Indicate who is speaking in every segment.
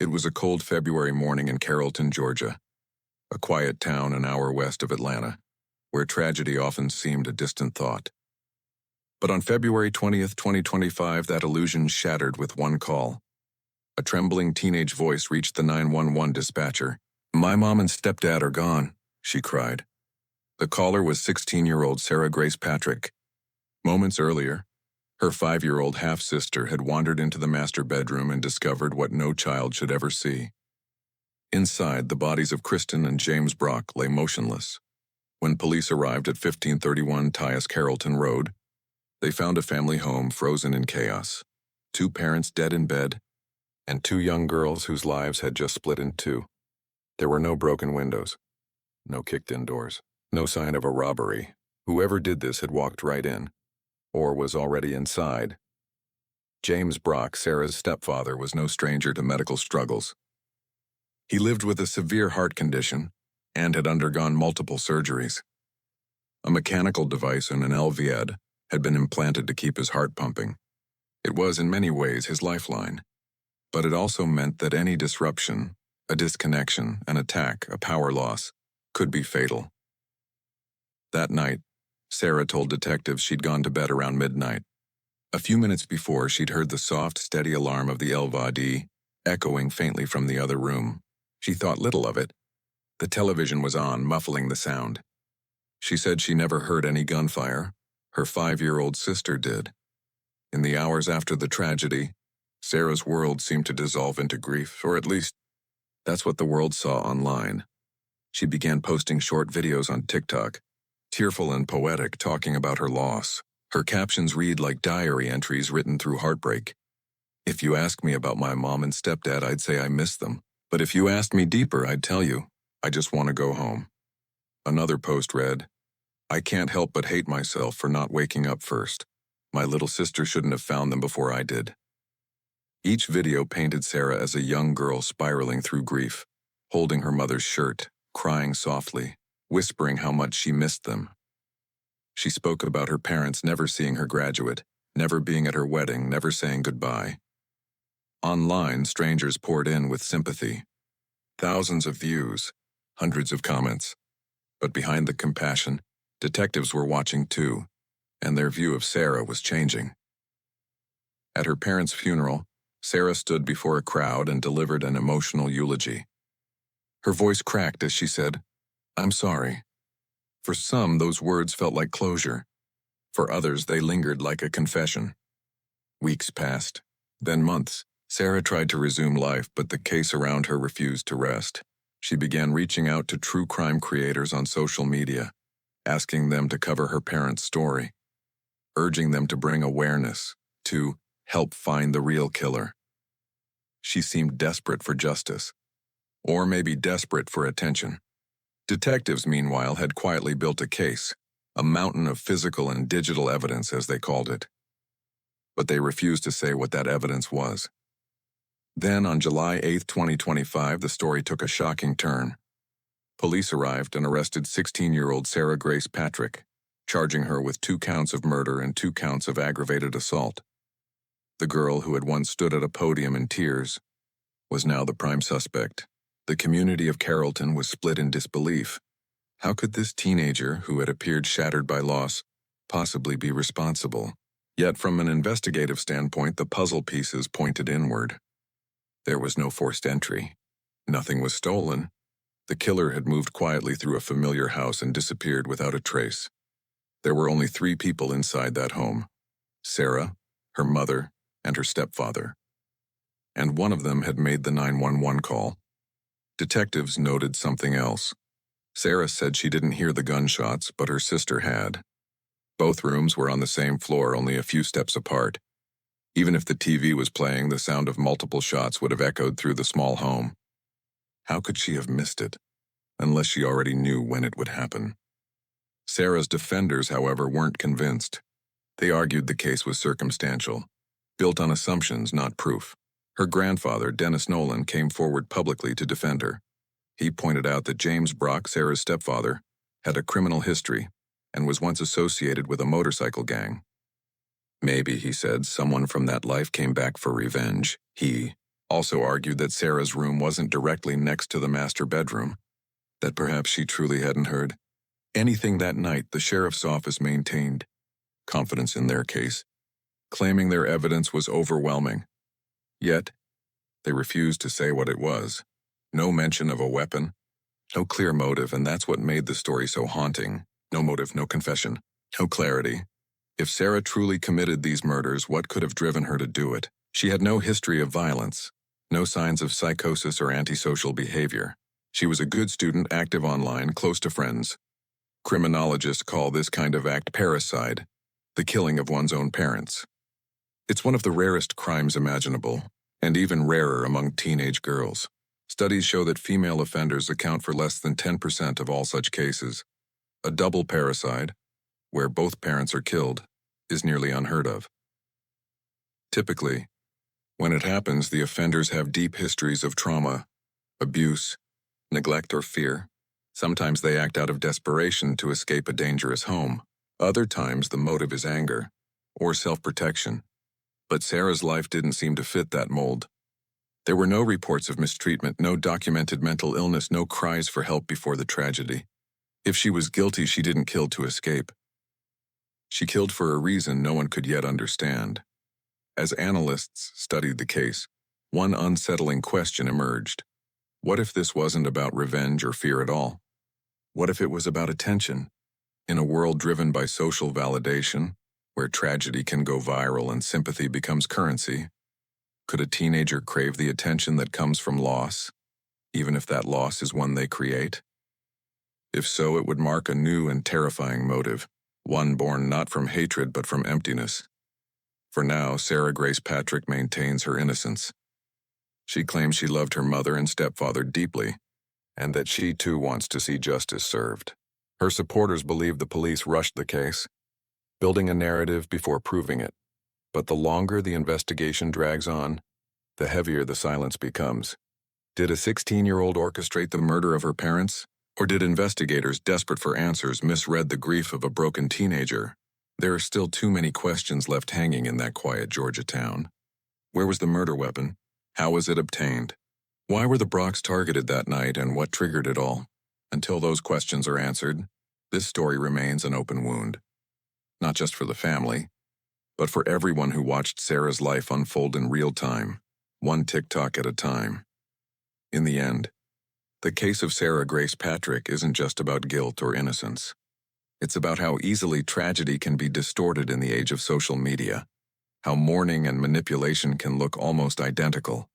Speaker 1: It was a cold February morning in Carrollton, Georgia, a quiet town an hour west of Atlanta, where tragedy often seemed a distant thought. But on February 20th, 2025, that illusion shattered with one call. A trembling teenage voice reached the 911 dispatcher. "My mom and stepdad are gone," she cried. The caller was 16-year-old Sarah Grace Patrick. Moments earlier, her 5-year-old half-sister had wandered into the master bedroom and discovered what no child should ever see. Inside, the bodies of Kristen and James Brock lay motionless. When police arrived at 1531 Tyus Carrollton Road, they found a family home frozen in chaos, 2 parents dead in bed, and 2 young girls whose lives had just split in 2. There were no broken windows, no kicked-in doors, no sign of a robbery. Whoever did this had walked right in, or was already inside. James Brock, Sarah's stepfather, was no stranger to medical struggles. He lived with a severe heart condition and had undergone multiple surgeries. A mechanical device in an LVAD had been implanted to keep his heart pumping. It was in many ways his lifeline, but it also meant that any disruption, a disconnection, an attack, a power loss, could be fatal. That night, Sarah told detectives she'd gone to bed around midnight. A few minutes before, she'd heard the soft, steady alarm of the LVAD echoing faintly from the other room. She thought little of it. The television was on, muffling the sound. She said she never heard any gunfire. Her 5-year-old sister did. In the hours after the tragedy, Sarah's world seemed to dissolve into grief, or at least, that's what the world saw online. She began posting short videos on TikTok, tearful and poetic, talking about her loss. Her captions read like diary entries written through heartbreak. "If you ask me about my mom and stepdad, I'd say I miss them. But if you asked me deeper, I'd tell you, I just want to go home." Another post read, "I can't help but hate myself for not waking up first. My little sister shouldn't have found them before I did." Each video painted Sarah as a young girl spiraling through grief, holding her mother's shirt, crying softly, whispering how much she missed them. She spoke about her parents never seeing her graduate, never being at her wedding, never saying goodbye. Online, strangers poured in with sympathy. Thousands of views, hundreds of comments. But behind the compassion, detectives were watching too, and their view of Sarah was changing. At her parents' funeral, Sarah stood before a crowd and delivered an emotional eulogy. Her voice cracked as she said, "I'm sorry." For some, those words felt like closure. For others, they lingered like a confession. Weeks passed, then months. Sarah tried to resume life, but the case around her refused to rest. She began reaching out to true crime creators on social media, asking them to cover her parents' story, urging them to bring awareness, to help find the real killer. She seemed desperate for justice, or maybe desperate for attention. Detectives, meanwhile, had quietly built a case, a mountain of physical and digital evidence, as they called it. But they refused to say what that evidence was. Then, on July 8, 2025, the story took a shocking turn. Police arrived and arrested 16-year-old Sarah Grace Patrick, charging her with 2 counts of murder and 2 counts of aggravated assault. The girl who had once stood at a podium in tears was now the prime suspect. The community of Carrollton was split in disbelief. How could this teenager, who had appeared shattered by loss, possibly be responsible? Yet from an investigative standpoint, the puzzle pieces pointed inward. There was no forced entry. Nothing was stolen. The killer had moved quietly through a familiar house and disappeared without a trace. There were only 3 people inside that home: Sarah, her mother, and her stepfather. And one of them had made the 911 call. Detectives noted something else. Sarah said she didn't hear the gunshots, but her sister had. Both rooms were on the same floor, only a few steps apart. Even if the TV was playing, the sound of multiple shots would have echoed through the small home. How could she have missed it, unless she already knew when it would happen? Sarah's defenders, however, weren't convinced. They argued the case was circumstantial, built on assumptions, not proof. Her grandfather, Dennis Nolan, came forward publicly to defend her. He pointed out that James Brock, Sarah's stepfather, had a criminal history and was once associated with a motorcycle gang. Maybe, he said, someone from that life came back for revenge. He, also argued that Sarah's room wasn't directly next to the master bedroom, that perhaps she truly hadn't heard anything that night. The sheriff's office maintained confidence in their case, claiming their evidence was overwhelming. Yet, they refused to say what it was. No mention of a weapon, no clear motive, and that's what made the story so haunting. No motive, no confession, no clarity. If Sarah truly committed these murders, what could have driven her to do it? She had no history of violence, no signs of psychosis or antisocial behavior. She was a good student, active online, close to friends. Criminologists call this kind of act parricide, the killing of one's own parents. It's one of the rarest crimes imaginable, and even rarer among teenage girls. Studies show that female offenders account for less than 10% of all such cases. A double parricide, where both parents are killed, is nearly unheard of. Typically, when it happens, the offenders have deep histories of trauma, abuse, neglect, or fear. Sometimes they act out of desperation to escape a dangerous home. Other times the motive is anger or self-protection. But Sarah's life didn't seem to fit that mold. There were no reports of mistreatment, no documented mental illness, no cries for help before the tragedy. If she was guilty, she didn't kill to escape. She killed for a reason no one could yet understand. As analysts studied the case, one unsettling question emerged. What if this wasn't about revenge or fear at all? What if it was about attention? In a world driven by social validation, where tragedy can go viral and sympathy becomes currency, could a teenager crave the attention that comes from loss, even if that loss is one they create? If so, it would mark a new and terrifying motive, one born not from hatred but from emptiness. For now, Sarah Grace Patrick maintains her innocence. She claims she loved her mother and stepfather deeply, and that she too wants to see justice served. Her supporters believe the police rushed the case, building a narrative before proving it. But the longer the investigation drags on, the heavier the silence becomes. Did a 16-year-old orchestrate the murder of her parents? Or did investigators, desperate for answers, misread the grief of a broken teenager? There are still too many questions left hanging in that quiet Georgia town. Where was the murder weapon? How was it obtained? Why were the Brocks targeted that night, and what triggered it all? Until those questions are answered, this story remains an open wound. Not just for the family, but for everyone who watched Sarah's life unfold in real time, one TikTok at a time. In the end, the case of Sarah Grace Patrick isn't just about guilt or innocence. It's about how easily tragedy can be distorted in the age of social media, how mourning and manipulation can look almost identical.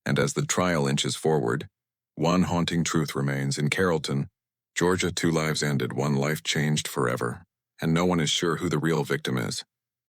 Speaker 1: And as the trial inches forward, one haunting truth remains. In Carrollton, Georgia, 2 lives ended, 1 life changed forever, and no one is sure who the real victim is.